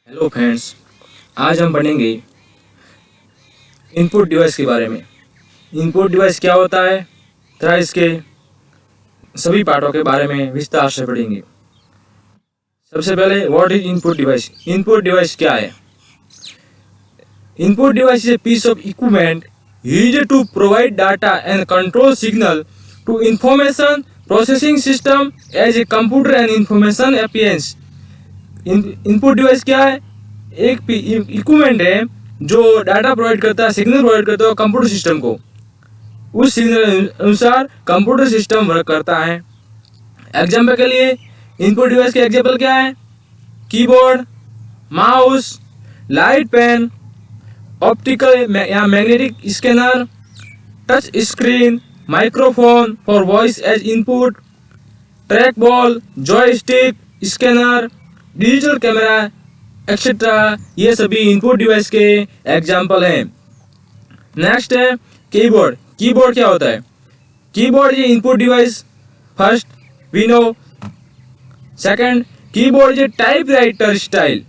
Hello friends, आज हम पढ़ेंगे इनपुट डिवाइस के बारे में। इनपुट डिवाइस क्या होता है तथा इसके सभी पार्टों के बारे में विस्तार से पढ़ेंगे। सबसे पहले what is input device. Input device क्या है? Input device is a piece of equipment used to provide data and control signal to information processing system as a computer and information appliance. Input device क्या है? एक equipment है जो data provide करता है, signal provide करता है computer system को। उस सिग्नल अनुसार कंप्यूटर सिस्टम वर्क करता है। एग्जाम्पल के लिए इनपुट डिवाइस के एग्जाम्पल क्या है? Keyboard, mouse, light pen, optical या magnetic scanner, touch screen, microphone for voice as input, track ball, joystick, scanner, digital camera etcetera. ये सभी इनपुट डिवाइस के एग्जाम्पल हैं। नेक्स्ट है कीबोर्ड। कीबोर्ड क्या होता है? कीबोर्ड ये input device first we know. Second, keyboard ये टाइपराइटर स्टाइल।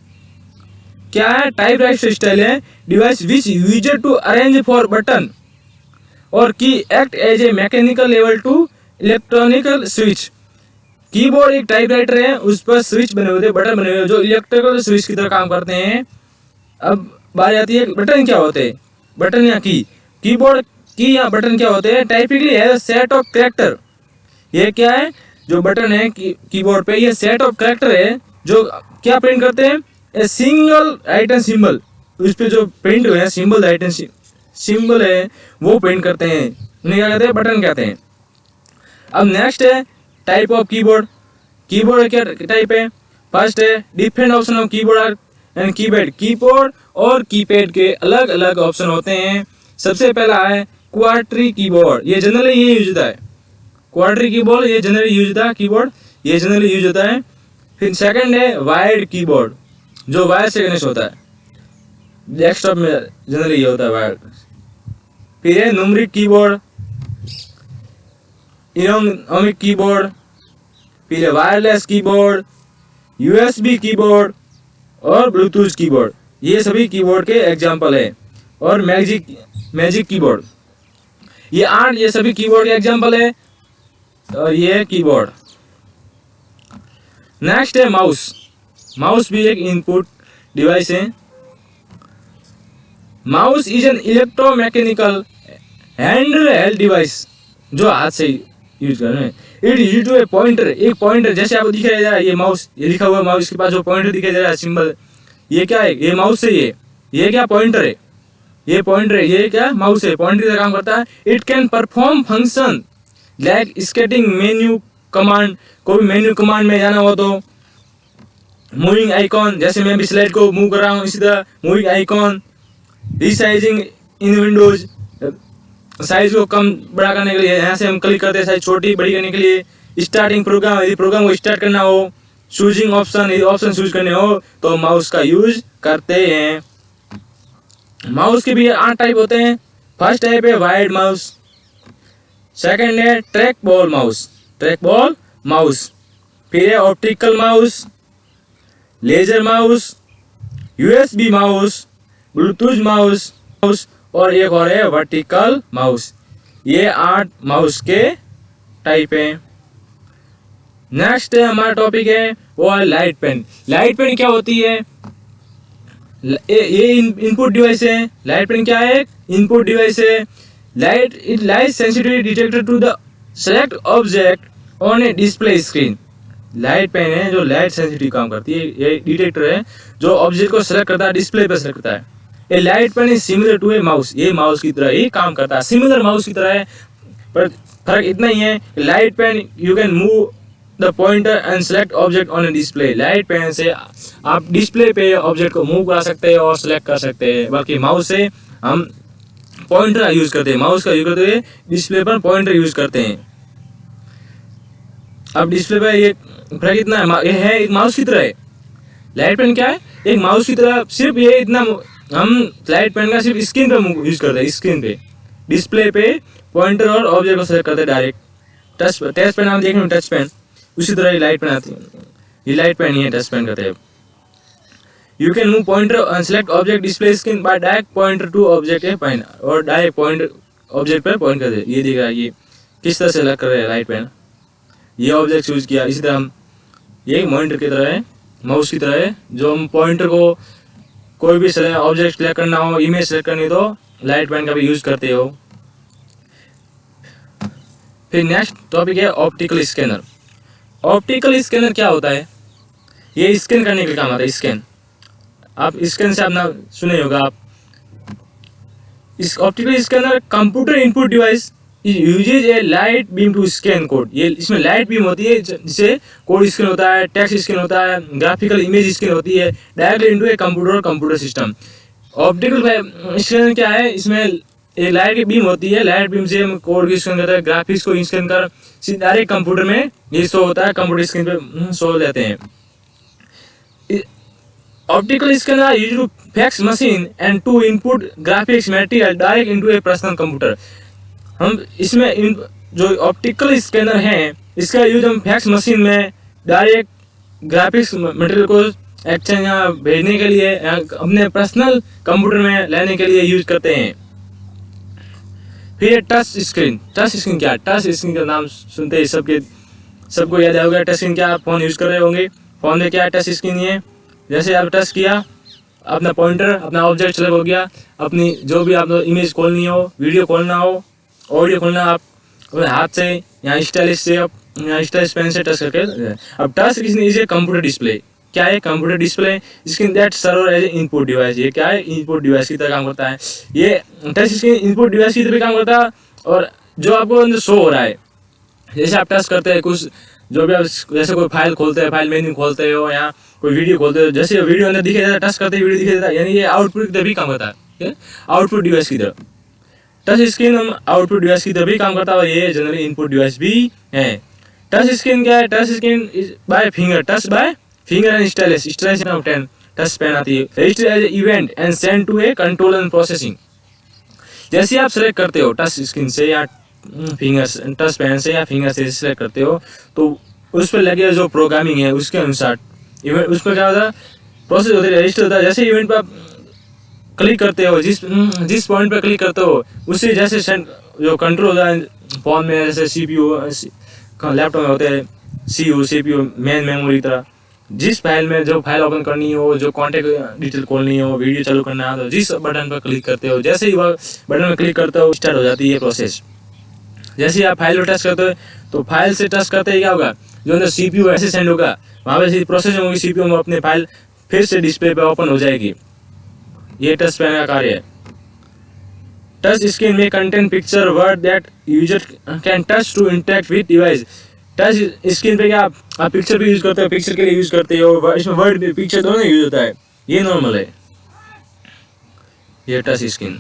क्या है? टाइपराइटर स्टाइल है device which used to arrange for button और key act as a mechanical level to electronical switch. Keyboard एक टाइपराइटर है, उस पर स्विच बने हुए थे, बटन बने हुए जो इलेक्ट्रिकल स्विच की तरह काम करते हैं। अब बात आती है बटन क्या होते हैं? बटन या की। कीबोर्ड की या बटन क्या होते हैं? टाइपिकली है सेट ऑफ कैरेक्टर। ये क्या है? जो बटन है कीबोर्ड पे, ये सेट ऑफ कैरेक्टर है जो क्या प्रिंट करते हैं? A single item symbol. उस पे जो प्रिंट हुए हैं सिंबल आइटम सिंबल है वो प्रिंट करते हैं, उन्हें क्या कहते हैं? बटन कहते हैं। अब नेक्स्ट है टाइप ऑफ कीबोर्ड। कीबोर्ड क्या टाइप है? फर्स्ट है different option of keyboard and keypad. Keyboard और कीपैड के अलग अलग ऑप्शन होते हैं। सबसे पहला है क्वाड्री कीबोर्ड। ये जनरली ये यूज होता है। क्वाड्री कीबोर्ड ये जनरली यूज होता है। कीबोर्ड ये जनरली यूज होता है। फिर सेकंड है वायर्ड कीबोर्ड, जो वायर से कनेक्ट होता है। डेस्कटॉप में जनरली ये होता है वायर्ड। फिर है न्यूमेरिक कीबोर्ड, इकोनॉमिक कीबोर्ड, फिर वायरलेस कीबोर्ड, यूएसबी कीबोर्ड और ब्लूटूथ कीबोर्ड। ये सभी कीबोर्ड के एग्जाम्पल है। और मैजिक कीबोर्ड, ये सभी कीबोर्ड के एग्जाम्पल है। और ये है कीबोर्ड। नेक्स्ट है माउस। माउस भी एक इनपुट डिवाइस है। Mouse is an electromechanical handheld device जो हाथ से यूज कर रहे हैं। It use to a pointer. एक पॉइंटर जैसे आपको दिखाया जा रहा है, ये माउस, ये लिखा हुआ माउस के पास जो पॉइंटर दिखाई दे रहा है सिंबल, ये क्या है? ये माउस है। ये क्या? पॉइंटर है। ये पॉइंटर है। ये क्या? माउस है। पॉइंटर का काम करता है। It can perform function like skating menu command. कोई मेन्यू कमांड में जाना हो तो मूविंग आइकॉन, जैसे मैं भी स्लाइड को मूव कर रहा हूँ इसी तरह मूविंग आइकॉन, रिसाइजिंग इन विंडोज, साइज को कम बड़ा करने के लिए यहाँ से हम क्लिक करते हैं, साइज छोटी बड़ी करने के लिए। स्टार्टिंग प्रोग्राम, यदि प्रोग्राम को स्टार्ट करना हो, चूजिंग ऑप्शन, यदि ऑप्शन चूज करने हो तो माउस का यूज करते हैं। माउस के भी 8 टाइप होते हैं। फर्स्ट टाइप है वायर्ड माउस। सेकंड है track ball mouse, trackball mouse. फिर है optical mouse, laser mouse, USB mouse, Bluetooth mouse और एक और है वर्टिकल माउस। ये 8 माउस के टाइप हैं। नेक्स्ट है हमारा टॉपिक है वो है लाइट पेन। लाइट पेन क्या होती है? ये इनपुट डिवाइस है। लाइट पेन क्या है? इनपुट डिवाइस है। Light sensitivity detector to the select object on a display screen. Light pen है जो लाइट सेंसिटिव काम करती है। ये डिटेक्टर है जो ऑब्जेक्ट को सेलेक्ट करता है, डिस्प्ले पर सेलेक्ट करता है। A light pen is similar to a mouse. ये माउस की तरह ही काम करता है, सिमिलर माउस की तरह है, पर फर्क इतना ही है light pen you can move the pointer and select object on a display. Light pen से आप डिस्प्ले पे ऑब्जेक्ट को मूव करा सकते हैं और सेलेक्ट कर सकते हैं, बल्कि माउस से हम पॉइंटर का यूज करते हैं। माउस का यूज करते हुए डिस्प्ले पर पॉइंटर यूज करते हैं। अब डिस्प्ले पर ये फर्क इतना है, ये है एक माउस की तरह है। लाइट पेन क्या है? एक माउस की तरह, सिर्फ ये इतना हम लाइट पेन का सिर्फ स्क्रीन पे यूज करते हैं। स्क्रीन पे डिस्प्ले पे पॉइंटर और ऑब्जेक्ट को सेलेक्ट करते हैं डायरेक्ट। टच पेन आप देखें, टच पेन उसी तरह ही लाइट पेन आती है। ये लाइट पेन ही है, टच पेन कहते हैं। You can move pointer and select object display screen by direct pointer to object है पॉइंट और डायरेक्ट पॉइंट ऑब्जेक्ट पर पॉइंट कर दे। ये दिख रहा है, ये किस तरह से सेलेक्ट कर रहे हैं राइट पेन, ये ऑब्जेक्ट यूज किया। इसी तरह हम ये मॉनिटर की तरह है, माउस की तरह है, जो हम पॉइंटर को कोई भी ऑब्जेक्ट सेलेक्ट करना हो, इमेज सेलेक्ट करनी हो तो लाइट पेन का भी यूज करते हो। फिर नेक्स्ट टॉपिक है ऑप्टिकल स्कैनर। ऑप्टिकल स्कैनर क्या होता है? ये स्कैन करने के लिए काम आता है। स्कैन, आप स्कैन से अपना सुने होगा आप। इस optical scanner computer input device uses a light beam to scan code. ये इसमें लाइट बीम होती है जिससे कोड स्कैन होता है, टेक्स्ट स्कैन होता है, ग्राफिकल इमेज स्कैन होती है डायरेक्टली इनटू ए कंप्यूटर और कंप्यूटर सिस्टम। ऑप्टिकल स्कैनर क्या है? इसमें एक लाइट की बीम होती है, लाइट बीम से हम कोड की स्कैन करते हैं, ग्राफिक्स को स्कैन कर डायरेक्ट कंप्यूटर में ये शो होता है, कंप्यूटर स्क्रीन पे शो लेते हैं। Optical scanner used to fax machine and to input graphics material direct into a personal computer. हम इसमें जो ऑप्टिकल स्कैनर है इसका यूज हम फैक्स मशीन में डायरेक्ट ग्राफिक्स मटेरियल को एक्सचेंज या भेजने के लिए या अपने पर्सनल कंप्यूटर में लेने के लिए यूज करते हैं। फिर टच स्क्रीन। टच स्क्रीन क्या है? टच स्क्रीन का नाम सुनते ही सबको याद होगा टच स्क्रीन क्या। आप फोन यूज कर रहे होंगे, फोन में क्या है? टच स्क्रीन ही है। जैसे आप टच किया, अपना पॉइंटर, अपना ऑब्जेक्ट सेलेक्ट हो गया, अपनी जो भी आप इमेज खोलनी हो, वीडियो खोलना हो, ऑडियो खोलना, आप अपने हाथ से या स्टाइलिश से या स्टाइलिश पेन से टच करके। अब touch screen is a computer display. क्या है? Computer display screen that serve as input device. ये क्या है? इनपुट डिवाइस की तरह काम करता है। ये टच स्क्रीन इनपुट डिवाइस की तरह काम करता है और जो आपको अंदर शो हो रहा है, जैसे आप टच करते हैं कुछ, जो भी आप जैसे कोई फाइल खोलते हैं, फाइल मेन्यू खोलते हो या कोई वीडियो खोलते हो, जैसे वीडियो अंदर दिखे जाता है, टच करते ही वीडियो दिखे जाता है, यानी ये आउटपुट की तरह भी काम करता है, आउटपुट डिवाइस की तरह। टच स्क्रीन हम आउटपुट डिवाइस की तरह भी काम करता है और ये जनरली इनपुट डिवाइस भी है। टच स्क्रीन क्या है? Touch screen by finger, touch by finger and stylus 10 touch pen आती है। Register as event and send to a control and processing. जैसे आप सेलेक्ट करते हो टच स्क्रीन से या फिंगर टच पेन से या फिंगर से सेलेक्ट करते हो तो उस पर लगे जो प्रोग्रामिंग है उसके अनुसार इवेंट उस पर क्या होता है? प्रोसेस होती है, रजिस्टर होता है। जैसे इवेंट पर क्लिक करते हो, जिस पॉइंट पर क्लिक करते हो उससे जैसे जो कंट्रोल होता है फोन में, जैसे CPU लैपटॉप में होते हैं CPU मेन मेमोरी की तरह, जिस फाइल में जो फाइल ओपन करनी हो, जो कॉन्टेक्ट डिटेल खोलनी हो, वीडियो चालू करना हो, तो जिस बटन पर क्लिक करते हो, जैसे ही वह बटन में क्लिक करते हो स्टार्ट हो जाती है प्रोसेस। जैसे ही आप फाइल पर टच करते हो तो फाइल से टच करते ही क्या होगा? जो अंदर CPU ऐसे सेंड होगा, वहाँ पे से प्रोसेसिंग होगी, CPU में अपने फाइल फिर से डिस्प्ले पे ओपन हो जाएगी। ये टच पेन का कार्य है। टच स्क्रीन में content picture word that user can touch to interact with device. Touch screen पे क्या आप पिक्चर भी यूज करते हो, पिक्चर के लिए यूज करते हो, इसमें वर्ड भी पिक्चर दोनों यूज होता है, ये नॉर्मल है। ये टच स्क्रीन।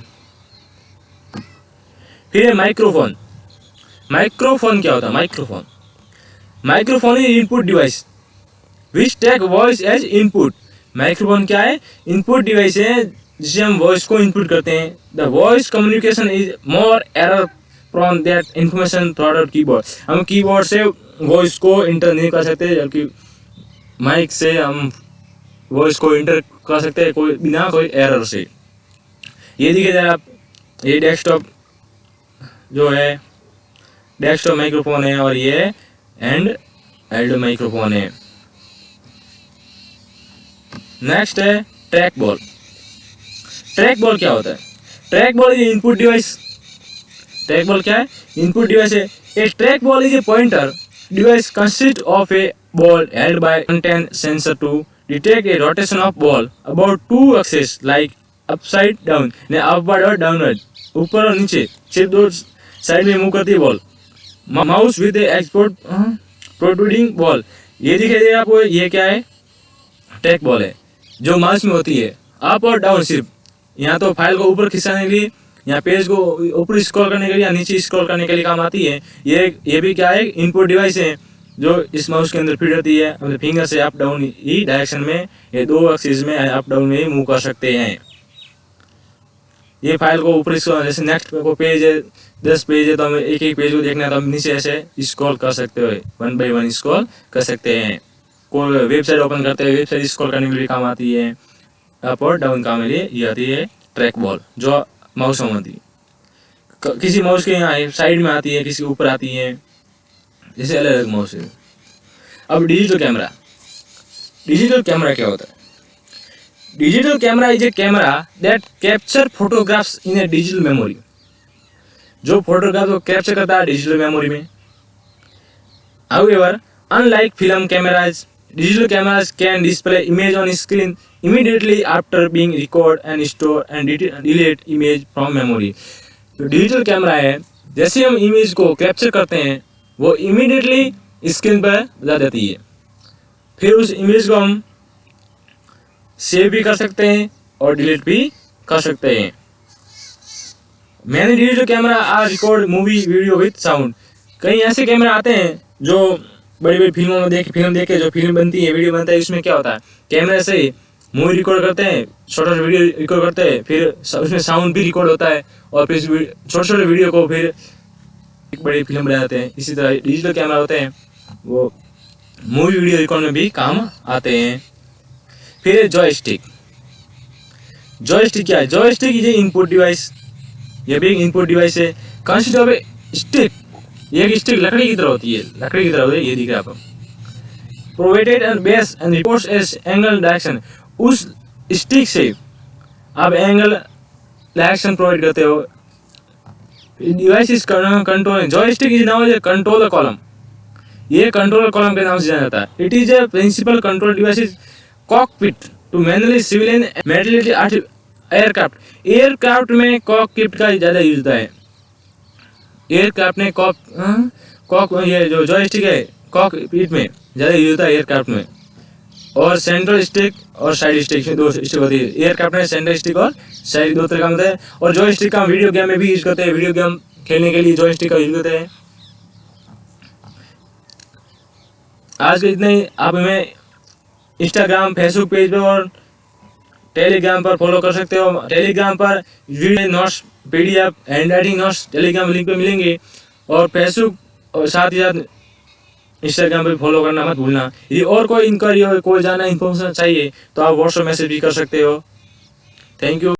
फिर है माइक्रोफोन। माइक्रोफोन क्या होता है? Microphone is input device which take voice as input. Microphone क्या है? इनपुट डिवाइस है जिसे हम वॉइस को इनपुट करते हैं। The voice communication is more error prone that information through keyboard. हम कीबोर्ड से वॉइस को इंटर नहीं कर सकते, जबकि माइक से हम वॉइस को इंटर कर सकते हैं कोई बिना कोई एरर से। ये दिखे जाए आप, ये डेस्कटॉप जो है डेस्कटॉप माइक्रोफोन है और ये एंड माइक्रोफोन है। नेक्स्ट है ट्रैक बॉल। ट्रैक बॉल क्या होता है? Track ball is input device. Track ball क्या है? इनपुट डिवाइस है। A track ball is a pointer device consist of a ball held by content sensor to detect a rotation of ball about 2 axis like upside down, upward और downward, ऊपर और नीचे, सिर्फ 2 side में move करती है ball. Mouse with A export protruding ball. ये दिखाई दे आपको, ये क्या है? ट्रैक बॉल है जो माउस में होती है, अप और डाउन सिर्फ। यहाँ तो फाइल को ऊपर खिंचाने के लिए, यहाँ पेज को ऊपर स्क्रॉल करने के लिए या नीचे स्क्रॉल करने के लिए काम आती है। ये भी क्या है? इनपुट डिवाइस है जो इस माउस के अंदर फिट रहती है। मतलब फिंगर से अप डाउन ही डायरेक्शन में, ये 2 एक्सिस में अप डाउन में ही मूव कर सकते हैं। ये फाइल को ऊपर जैसे नेक्स्ट को पेज है, 10 पेज है तो हमें एक पेज को देखना है तो हम नीचे ऐसे स्क्रॉल कर सकते हो, 1 बाय 1 स्क्रॉल कर सकते हैं। कोई वेबसाइट ओपन करते हैं, वेबसाइट स्क्रॉल करने के लिए काम आती है। अप और डाउन काम के लिए ये आती है ट्रैक बॉल, जो माउस में आती है। किसी माउस के यहाँ साइड में आती है, किसी ऊपर आती है, जैसे अलग अलग माउस है। अब डिजिटल कैमरा, डिजिटल कैमरा क्या होता है? Digital camera is a camera that capture photographs in A digital memory, जो फोटोग्राफ को कैप्चर करता है डिजिटल मेमोरी में। However, unlike film cameras, digital cameras can display image on screen immediately after being recorded and store and delete image from memory. तो digital camera है, जैसे हम image को कैप्चर करते हैं वो इमीडिएटली स्क्रीन पर बता देती है, फिर उस इमेज को हम सेव भी कर सकते हैं और डिलीट भी कर सकते हैं। मैंने digital camera are record movie video with sound. कई ऐसे कैमरा आते हैं जो बड़ी बड़ी फिल्मों में फिल्म देखे जो फिल्म बनती है, वीडियो बनता है, उसमें क्या होता है कैमरे से मूवी रिकॉर्ड करते हैं, छोटा सा वीडियो रिकॉर्ड करते हैं, फिर उसमें साउंड भी रिकॉर्ड होता है और फिर छोटे छोटे वीडियो को फिर एक बड़ी फिल्म बना जाते हैं। इसी तरह डिजिटल कैमरा होते हैं वो मूवी वीडियो रिकॉर्ड में भी काम आते हैं। फिर जॉयस्टिक, जॉयस्टिक क्या है? Joystick is a input device, ये भी इनपुट डिवाइस है। कंसिस्ट ऑफ ए स्टिक, ये एक स्टिक लकड़ी की तरह होती है, लकड़ी की तरह होती है, ये दिख रहा है आपको। Provided and base and reports as angle direction, उस स्टिक से आप एंगल डायरेक्शन प्रोवाइड करते हो। Device is control, joystick is now a controller column, ये कंट्रोलर कॉलम के नाम से जाना जाता है। It is a principal control device is cockpit to manually civilian material aircraft. Aircraft में कॉकपिट का ज़्यादा यूज होता है। एयरक्राफ्ट में कॉक ये जो जॉयस्टिक है कॉकपिट में ज़्यादा यूज होता है एयरक्राफ्ट में। और सेंट्रल स्टिक और साइड स्टिक में दो स्टिक होती है। एयरक्राफ्ट में सेंट्रल स्टिक और साइड दो तरह का होता है। और जॉयस्टिक का वीडियो गेम में भी यूज करते हैं, वीडियो गेम खेलने के लिए जॉयस्टिक का यूज करते हैं। आज के इतने ही। आप हमें इंस्टाग्राम, फेसबुक पेज पर और टेलीग्राम पर फॉलो कर सकते हो। टेलीग्राम पर video notes, PDF, hand writing notes Telegram link पे मिलेंगे। और फेसबुक और साथ ही साथ इंस्टाग्राम पे फॉलो करना मत भूलना। यदि और कोई इंक्वायरी हो, कोई जाना इन्फॉर्मेशन चाहिए तो आप व्हाट्सएप मैसेज भी कर सकते हो। Thank you.